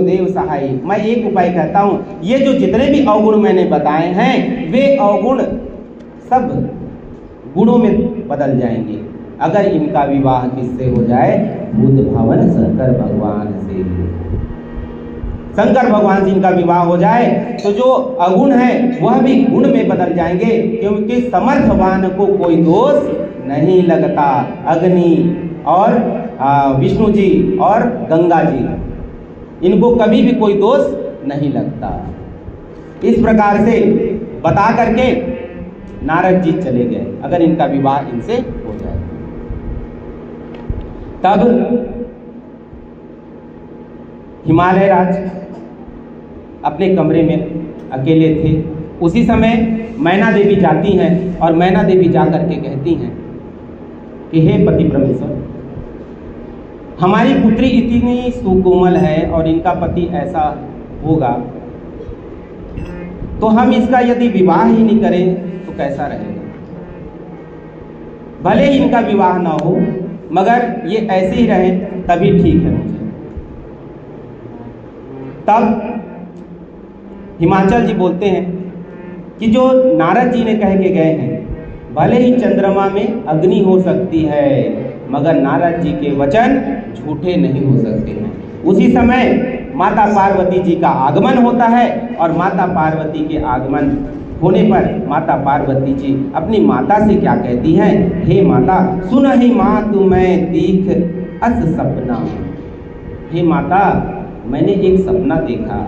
देव सहाय। मैं एक उपाय कहता हूँ, ये जो जितने भी अवगुण मैंने बताए हैं वे अवगुण सब गुणों में बदल जाएंगे अगर इनका विवाह किससे हो जाए, भूत भावन शंकर भगवान से। शंकर भगवान से इनका विवाह हो जाए तो जो अगुण है वह भी गुण में बदल जाएंगे, क्योंकि समर्थवान को कोई दोष नहीं लगता। अग्नि और विष्णु जी और गंगा जी, इनको कभी भी कोई दोष नहीं लगता। इस प्रकार से बता करके नारद जी चले गए अगर इनका विवाह इनसे हो जाए। तब हिमालय राज अपने कमरे में अकेले थे। उसी समय मैना देवी जाती हैं और मैना देवी जा करके कहती हैं कि हे पति परमेश्वर, हमारी पुत्री इतनी सुकोमल है और इनका पति ऐसा होगा, तो हम इसका यदि विवाह ही नहीं करें तो कैसा रहेगा। भले ही इनका विवाह ना हो मगर ये ऐसे ही रहे तभी ठीक है मुझे। तब हिमाचल जी बोलते हैं कि जो नारद जी ने कह के गए हैं, भले ही चंद्रमा में अग्नि हो सकती है मगर नारद जी के वचन झूठे नहीं हो सकते हैं। उसी समय माता पार्वती जी का आगमन होता है और माता पार्वती के आगमन होने पर माता पार्वती जी अपनी माता से क्या कहती हैं, हे माता सुनहि मातु मैं दीख अस सपना। हे माता, मैंने एक सपना देखा।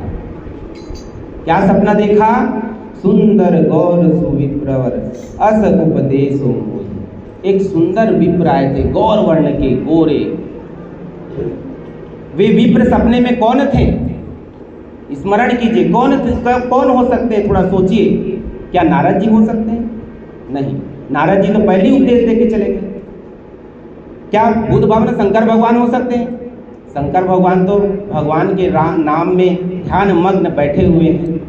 क्या सपना देखा? सुंदर गौर सुविप्रवर अस उपदेशो मोहि। एक सुंदर विप्र आए थे, गौर वर्ण के, गोरे। वे विप्र सपने में कौन थे? स्मरण कीजिए, कौन हो सकते हैं? थोड़ा सोचिए। क्या नारद जी हो सकते हैं? नहीं, नारद जी तो पहले ही उपदेश देके चले गए। क्या बुद्ध भगवान शंकर भगवान हो सकते हैं? शंकर भगवान तो भगवान के नाम में ध्यान मग्न बैठे हुए हैं,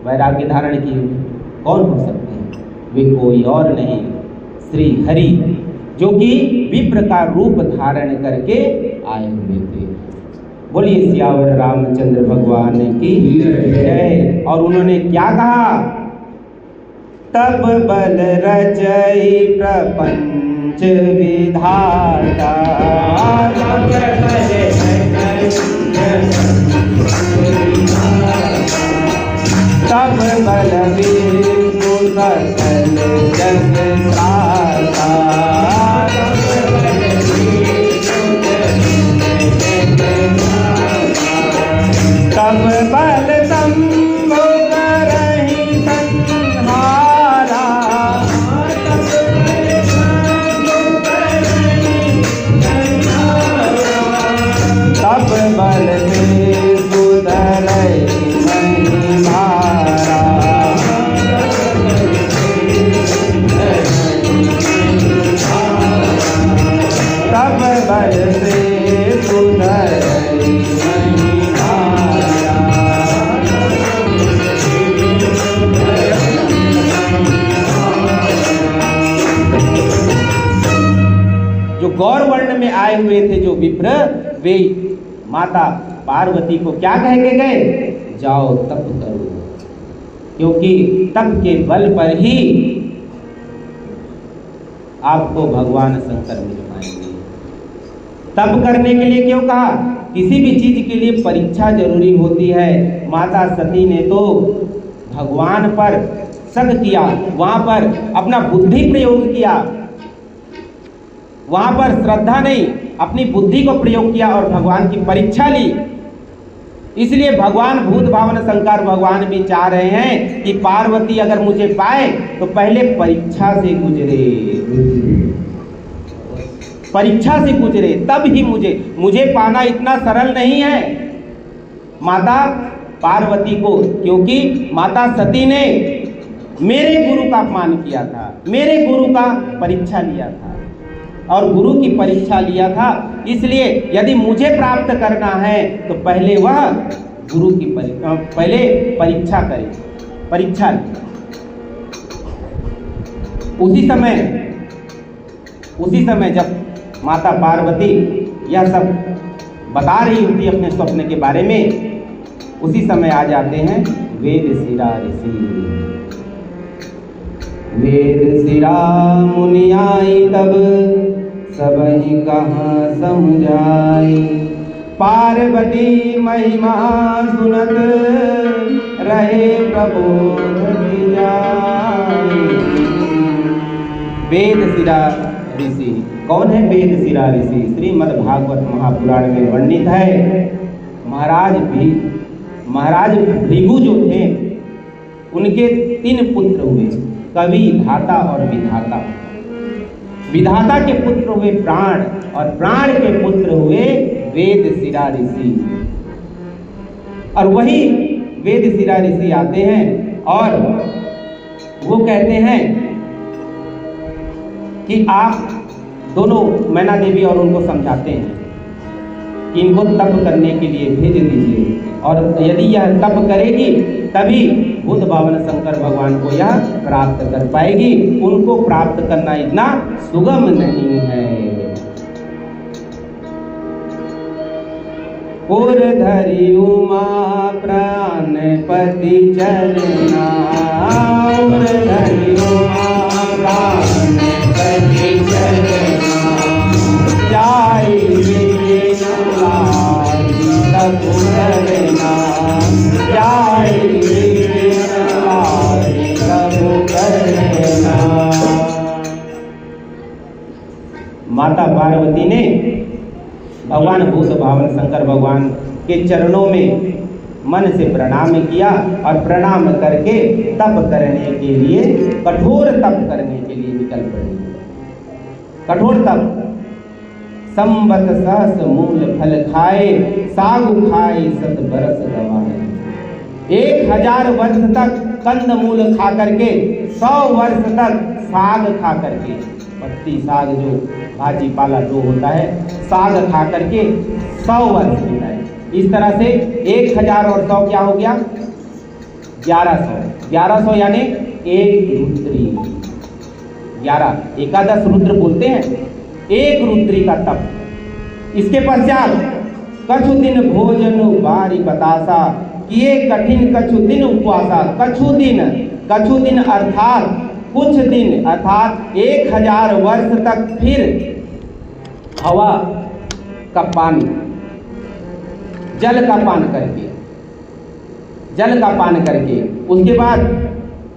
वैराग्य धारण किए हुए। कौन हो सकते हैं? वे कोई और नहीं, श्री हरि, जो कि विप्र का रूप धारण करके आए हुए थे। बोलिए सियावर रामचंद्र भगवान की जय। और उन्होंने क्या कहा? तब बल रचई प्रपंच विधाता, तब बल विष्णु सकल जग त्राता, तब बल शंभु करहि संहारा, तब बल विष्णु धरहि महिमारा, तब बल विष्णु धरहि गौर वर्ण में आए हुए थे जो विप्र, वे माता पार्वती को क्या कह के गए? जाओ तप करो, क्योंकि तप के बल पर ही आपको भगवान शंकर मिल पाएंगे। तप करने के लिए क्यों कहा? किसी भी चीज के लिए परीक्षा जरूरी होती है। माता सती ने तो भगवान पर शक किया, वहां पर अपना बुद्धि प्रयोग किया, वहां पर श्रद्धा नहीं, अपनी बुद्धि को प्रयोग किया और भगवान की परीक्षा ली। इसलिए भगवान भूत भावन शंकर भगवान भी चाह रहे हैं कि पार्वती अगर मुझे पाए तो पहले परीक्षा से गुजरे, परीक्षा से गुजरे तब ही मुझे पाना इतना सरल नहीं है माता पार्वती को, क्योंकि माता सती ने मेरे गुरु का अपमान किया था, मेरे गुरु का परीक्षा लिया था और गुरु की परीक्षा लिया था। इसलिए यदि मुझे प्राप्त करना है तो पहले वह गुरु की पहले परीक्षा करे, परीक्षा ले। उसी समय जब माता पार्वती यह सब बता रही होती अपने स्वप्न के बारे में, उसी समय आ जाते हैं वेद शिरा ऋषि। वेद शिरा मुनि आई तब सबहि कहाँ समझाई। पार्वती महिमा सुनत रहे प्रबोध जाई। वेद शिरा ऋषि कौन है? वेद शिरा ऋषि श्रीमद् भागवत महापुराण में वर्णित है। महाराज भृगु जो थे उनके 3 पुत्र हुए, कवि, धाता और विधाता। विधाता के पुत्र हुए प्राण और प्राण के पुत्र हुए वेद शिरा ऋषि। और वही वेद शिरा ऋषि आते हैं और वो कहते हैं कि आप दोनों मैना देवी और उनको समझाते हैं कि इनको तप करने के लिए भेज दीजिए, और यदि यह तप करेगी तभी बुद्ध बावन शंकर भगवान को यह प्राप्त कर पाएगी। उनको प्राप्त करना इतना सुगम नहीं है। पुर धरि उमा प्राणपति चरना। पुर धरि उमा प्राणपति चरना। जाई तपु करना। जाई तपु करना। माता पार्वती ने भगवान भूत भावन शंकर भगवान के चरणों में मन से प्रणाम किया और प्रणाम करके तप करने के लिए, कठोर तप करने के लिए निकल पड़ी। कठोर तप। संबत सहस मूल फल खाए, सागु खाए 7 बरस गवाए। 1000 वर्ष तक कंद मूल खा करके, 100 वर्ष तक साग खा करके, पत्ती साग जो भाजी पाला जो होता है, साग खा करके 100 वर्ष बिताए। इस तरह से 1000 और 100 क्या हो गया? 1100। 1100 यानी 1 रुद्री। 11 एकादश रुद्र बोलते हैं। 1 रुद्री का तप। इसके पश्चात कछु दिन भोजन बारी बतासा, किए कठिन कछु दिन उपवासा। कछु दिन अर्थात कुछ दिन, अर्थात 1000 वर्ष तक फिर हवा का पानी, जल का पान करके उसके बाद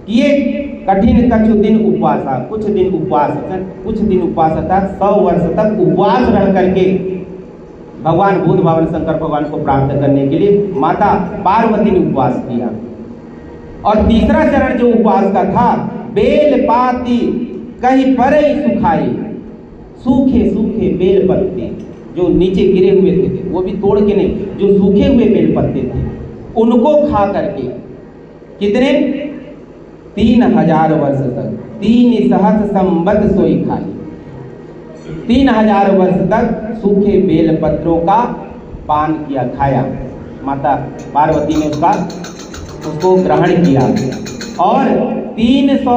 किए कठिन कछु दिन उपवासा। कुछ दिन उपवास अर्थात 100 वर्ष तक उपवास रह करके भगवान भूत भावन शंकर भगवान को प्राप्त करने के लिए माता पार्वती ने उपवास किया। और तीसरा चरण जो उपवास का था, बेल पाती कहीं पर ही सुखाई। सूखे बेल पत्ते जो नीचे गिरे हुए थे, वो भी तोड़ के नहीं, जो सूखे हुए बेल पत्ते थे उनको खा करके कितने? 3000 वर्ष तक 3 सहस्र संवत सोई खाई। 3000 वर्ष तक सूखे बेल पत्रों का पान किया, खाया। माता पार्वती ने उसको ग्रहण किया और 300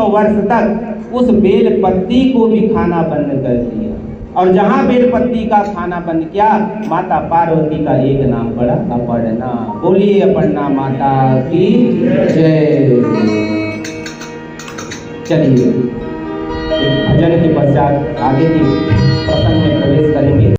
वर्ष तक उस बेल पत्ती को भी खाना बंद कर दिया। और जहां बेल पत्ती का खाना बंद किया, माता पार्वती का एक नाम पड़ा, अपर्णा। बोलिए अपर्णा माता की जय। चलिए एक भजन के पश्चात आगे के प्रसंग में प्रवेश करेंगे।